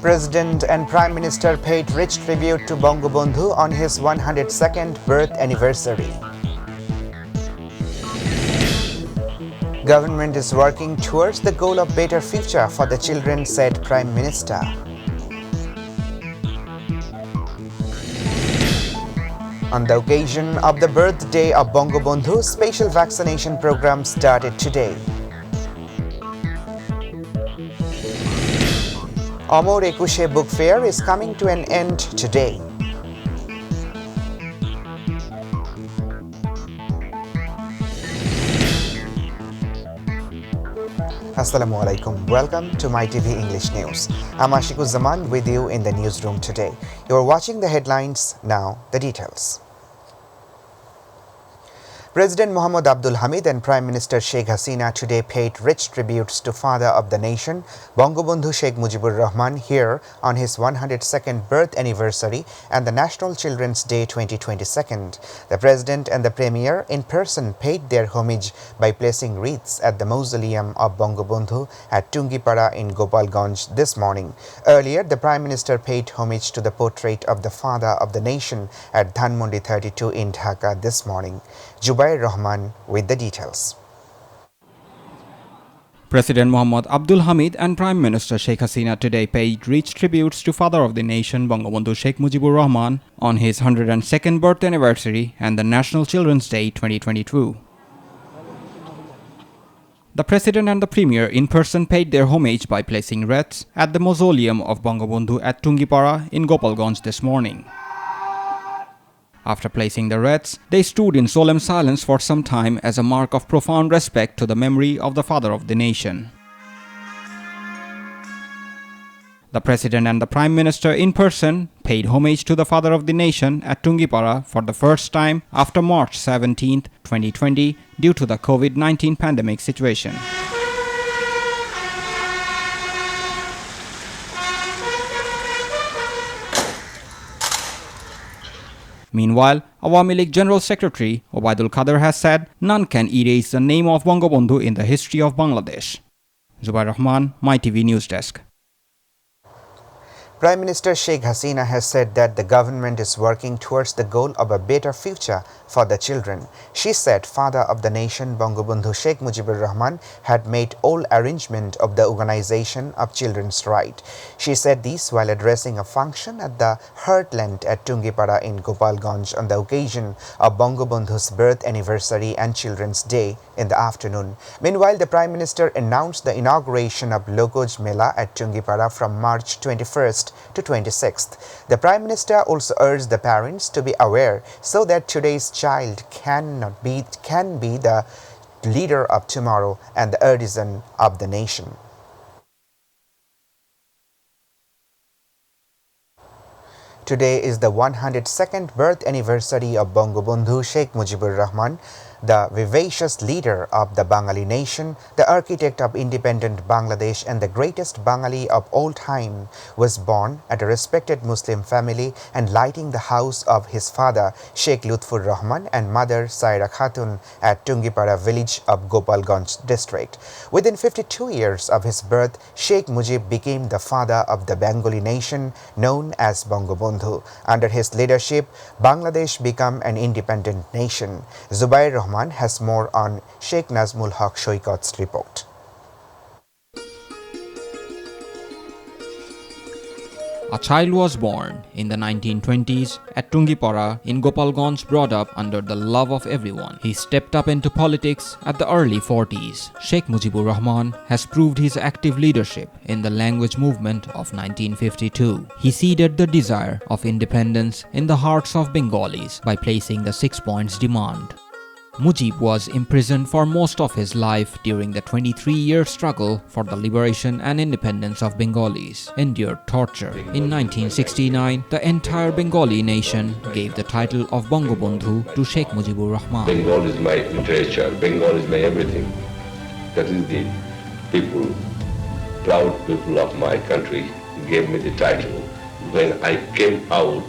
President and Prime Minister paid rich tribute to Bangabandhu on his 102nd birth anniversary. Government is working towards the goal of better future for the children, said Prime Minister. On the occasion of the birthday of Bangabandhu, special vaccination program started today. Amor Ekushe Book Fair is coming to an end today. Assalamu alaikum. Welcome to Mytv English News. I'm Ashikuzaman with you in the newsroom today. You're watching the headlines, now the details. President Muhammad Abdul Hamid and Prime Minister Sheikh Hasina today paid rich tributes to Father of the Nation, Bangabandhu Sheikh Mujibur Rahman, here on his 102nd birth anniversary and the National Children's Day 2022. The President and the Premier in person paid their homage by placing wreaths at the mausoleum of Bangabandhu at Tungipara in Gopalganj this morning. Earlier, the Prime Minister paid homage to the portrait of the Father of the Nation at Dhanmondi 32 in Dhaka this morning. Jubair Rahman with the details. President Muhammad Abdul Hamid and Prime Minister Sheikh Hasina today paid rich tributes to Father of the Nation Bangabandhu Sheikh Mujibur Rahman on his 102nd birth anniversary and the National Children's Day 2022. The President and the Premier in person paid their homage by placing wreaths at the mausoleum of Bangabandhu at Tungipara in Gopalganj this morning. After placing the wreaths, they stood in solemn silence for some time as a mark of profound respect to the memory of the Father of the Nation. The President and the Prime Minister in person paid homage to the Father of the Nation at Tungipara for the first time after March 17, 2020, due to the COVID-19 pandemic situation. Meanwhile, Awami League General Secretary Obaidul Qadir has said none can erase the name of Bangabandhu in the history of Bangladesh. Zubair Rahman, MyTV News Desk. Prime Minister Sheikh Hasina has said that the government is working towards the goal of a better future for the children. She said Father of the Nation Bangabandhu Sheikh Mujibur Rahman had made all arrangement of the Organization of Children's Right. She said this while addressing a function at the Heartland at Tungipara in Gopalganj on the occasion of Bangabandhu's birth anniversary and Children's Day in the afternoon. Meanwhile, the Prime Minister announced the inauguration of Logoj Mela at Tungipara from March 21st to 26th. The Prime Minister also urged the parents to be aware so that today's child can be the leader of tomorrow and the artisan of the nation. Today is the 102nd birth anniversary of Bangabandhu Sheikh Mujibur Rahman, the vivacious leader of the Bengali nation, the architect of independent Bangladesh and the greatest Bengali of all time, was born at a respected Muslim family and lighting the house of his father Sheikh Lutfur Rahman and mother Saira Khatun at Tungipara village of Gopalganj district. Within 52 years of his birth, Sheikh Mujib became the father of the Bengali nation known as Bangabandhu. Under his leadership, Bangladesh became an independent nation. Zubair Rahman has more on Sheikh Nazmul Haq Shoikat's report. A child was born in the 1920s at Tungipara in Gopalganj, brought up under the love of everyone. He stepped up into politics at the early 40s. Sheikh Mujibur Rahman has proved his active leadership in the language movement of 1952. He seeded the desire of independence in the hearts of Bengalis by placing the 6 points demand. Mujib was imprisoned for most of his life during the 23-year struggle for the liberation and independence of Bengalis, endured torture. In 1969, the entire Bengali nation gave the title of Bangabandhu to Sheikh Mujibur Rahman. Bengal is my literature, Bengal is my everything. That is the people, proud people of my country gave me the title when I came out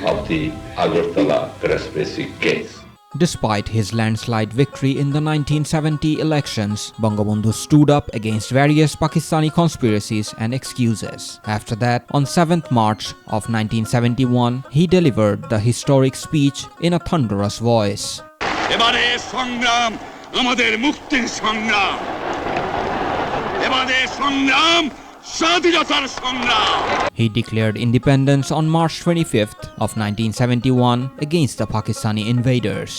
of the Agartala conspiracy case. Despite his landslide victory in the 1970 elections, Bangabandhu stood up against various Pakistani conspiracies and excuses. After that, on 7th March of 1971, he delivered the historic speech in a thunderous voice. এবারে সংগ্রাম আমাদের মুক্তির সংগ্রাম এবারে সংগ্রাম স্বাধীনতার সংগ্রাম He declared independence on March 25th of 1971 against the Pakistani invaders.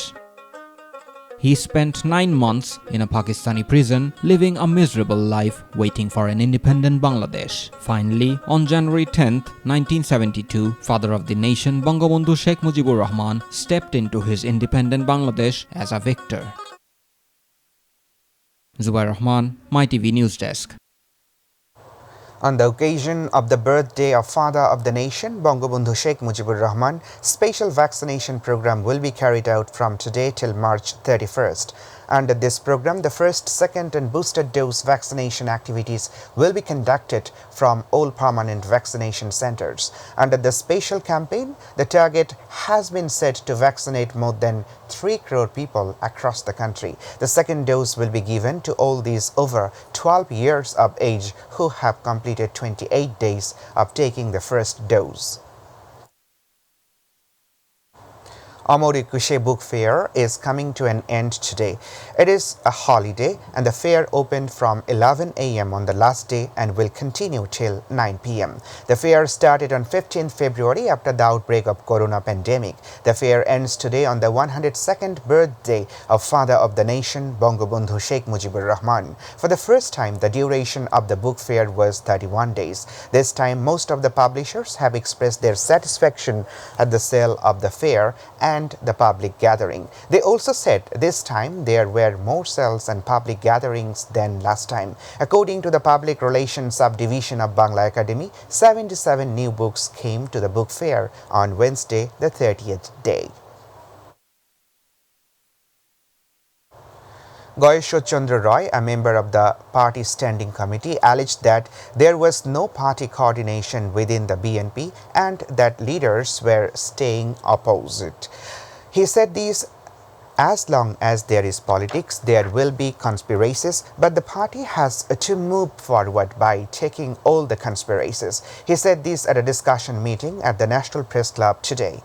He spent 9 months in a Pakistani prison, living a miserable life waiting for an independent Bangladesh. Finally, on January 10th, 1972, father of the nation Bangabandhu Sheikh Mujibur Rahman stepped into his independent Bangladesh as a victor. Zubair Rahman, MyTV News Desk. On the occasion of the birthday of Father of the Nation, Bangabandhu Sheikh Mujibur Rahman, special vaccination program will be carried out from today till March 31st. Under this program, the first, second and booster dose vaccination activities will be conducted from all permanent vaccination centers. Under the special campaign, the target has been set to vaccinate more than 3 crore people across the country. The second dose will be given to all these over 12 years of age who have completed 28 days of taking the first dose. Amori Kushe Book Fair is coming to an end today. It is a holiday and the fair opened from 11 a.m. on the last day and will continue till 9 p.m. The fair started on 15th February after the outbreak of corona pandemic. The fair ends today on the 102nd birthday of Father of the Nation, Bangabandhu Sheikh Mujibur Rahman. For the first time, the duration of the book fair was 31 days. This time, most of the publishers have expressed their satisfaction at the sale of the fair and the public gathering. They also said this time there were more sales and public gatherings than last time. According to the Public Relations Subdivision of Bangla Academy, 77 new books came to the book fair on Wednesday, the 30th day. Goyeshwar Chandra Roy, a member of the party standing committee, alleged that there was no party coordination within the BNP and that leaders were staying opposite. He said these as long as there is politics, there will be conspiracies, but the party has to move forward by taking all the conspiracies. He said this at a discussion meeting at the National Press Club today.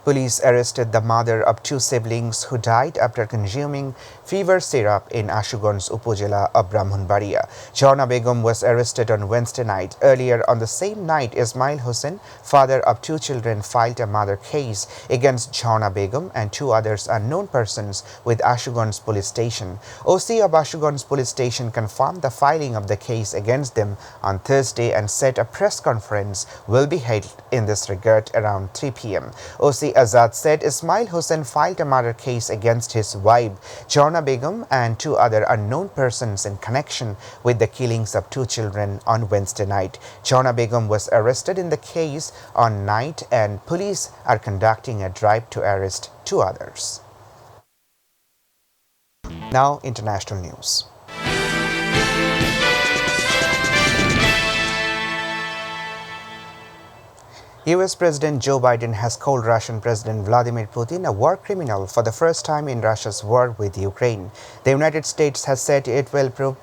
Police arrested the mother of 2 siblings who died after consuming fever syrup in Ashuganj Upazila of Brahmanbaria. Jharna Begum was arrested on Wednesday night. Earlier on the same night, Ismail Hussain, father of 2 children, filed a murder case against Jharna Begum and 2 others unknown persons with Ashuganj police station. OC of Ashuganj police station confirmed the filing of the case against them on Thursday and said a press conference will be held in this regard around 3 p.m. OC Azad said Ismail Hussain filed a murder case against his wife, Jharna Begum, and 2 other unknown persons in connection with the killings of 2 children on Wednesday night. Jharna Begum was arrested in the case on night and police are conducting a drive to arrest 2 others. Now, international news. US President Joe Biden has called Russian President Vladimir Putin a war criminal for the first time in Russia's war with Ukraine. The United States has said it will provide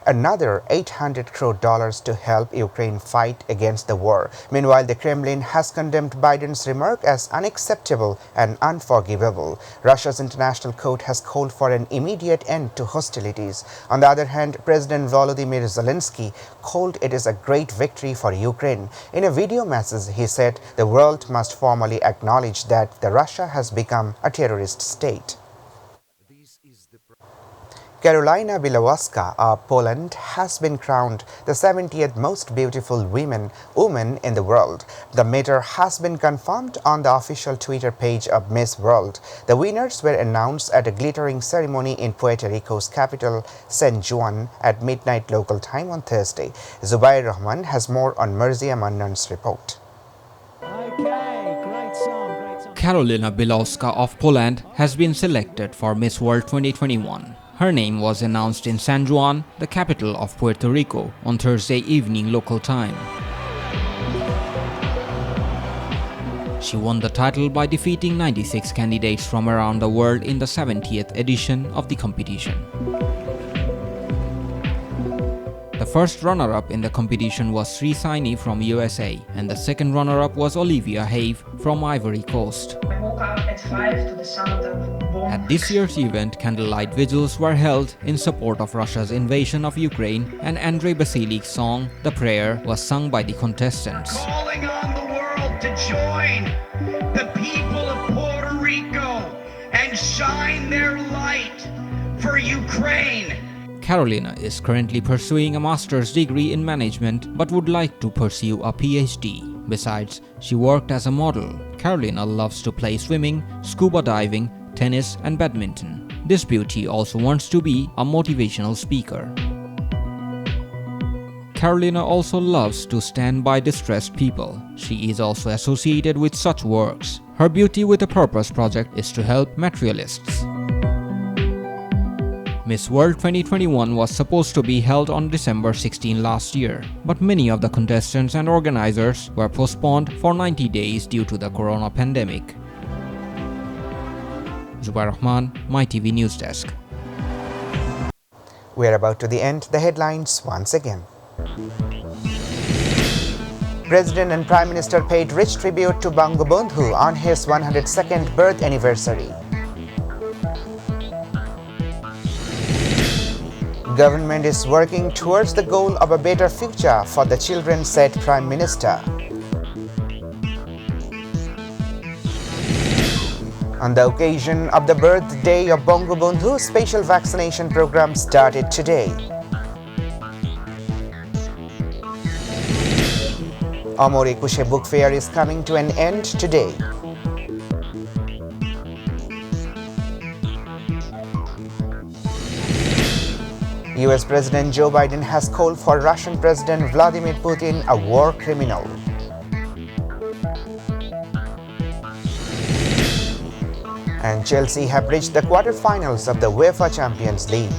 another $800 crore to help Ukraine fight against the war. Meanwhile, the Kremlin has condemned Biden's remark as unacceptable and unforgivable. Russia's international court has called for an immediate end to hostilities. On the other hand, President Volodymyr Zelensky called it as a great victory for Ukraine. In a video message, he said the world must formally acknowledge that Russia has become a terrorist state. Karolina Białowska of Poland has been crowned the 70th most beautiful woman in the world. The matter has been confirmed on the official Twitter page of Miss World. The winners were announced at a glittering ceremony in Puerto Rico's capital, San Juan, at midnight local time on Thursday. Zubair Rahman has more on Merzia Mannan's report. Karolina Białowska of Poland has been selected for Miss World 2021. Her name was announced in San Juan, the capital of Puerto Rico, on Thursday evening local time. She won the title by defeating 96 candidates from around the world in the 70th edition of the competition. The first runner-up in the competition was Sri Saini from USA, and the second runner-up was Olivia Have from Ivory Coast. I woke up at 5 to the sound of bombs. At this year's event, candlelight vigils were held in support of Russia's invasion of Ukraine, and Andrei Basilik's song, The Prayer, was sung by the contestants. Calling on the world to join the people of Puerto Rico and shine their light for Ukraine. Carolina is currently pursuing a master's degree in management but would like to pursue a PhD. Besides, she worked as a model. Carolina loves to play swimming, scuba diving, tennis, and badminton. This beauty also wants to be a motivational speaker. Carolina also loves to stand by distressed people. She is also associated with such works. Her Beauty with a Purpose project is to help materialists. Miss World 2021 was supposed to be held on December 16 last year, but many of the contestants and organizers were postponed for 90 days due to the corona pandemic. Zubair Rahman, MyTV News Desk. We are about to the end. The headlines once again. President and Prime Minister paid rich tribute to Bangabandhu on his 102nd birth anniversary. Government is working towards the goal of a better future for the children, said Prime Minister. On the occasion of the birthday of Bangabandhu, special vaccination program started today. Amor Ekushe Book Fair is coming to an end today. US President Joe Biden has called for Russian President Vladimir Putin a war criminal. And Chelsea have reached the quarter-finals of the UEFA Champions League.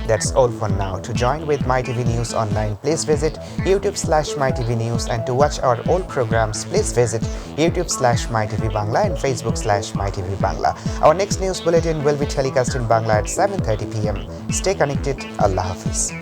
That's all for now. To join with MyTV News online, please visit YouTube/MyTV News, and to watch our old programs, please visit YouTube/MyTV Bangla and Facebook/MyTV Bangla. Our next news bulletin will be telecast in Bangla at 7:30 p.m. Stay connected. Allah Hafiz.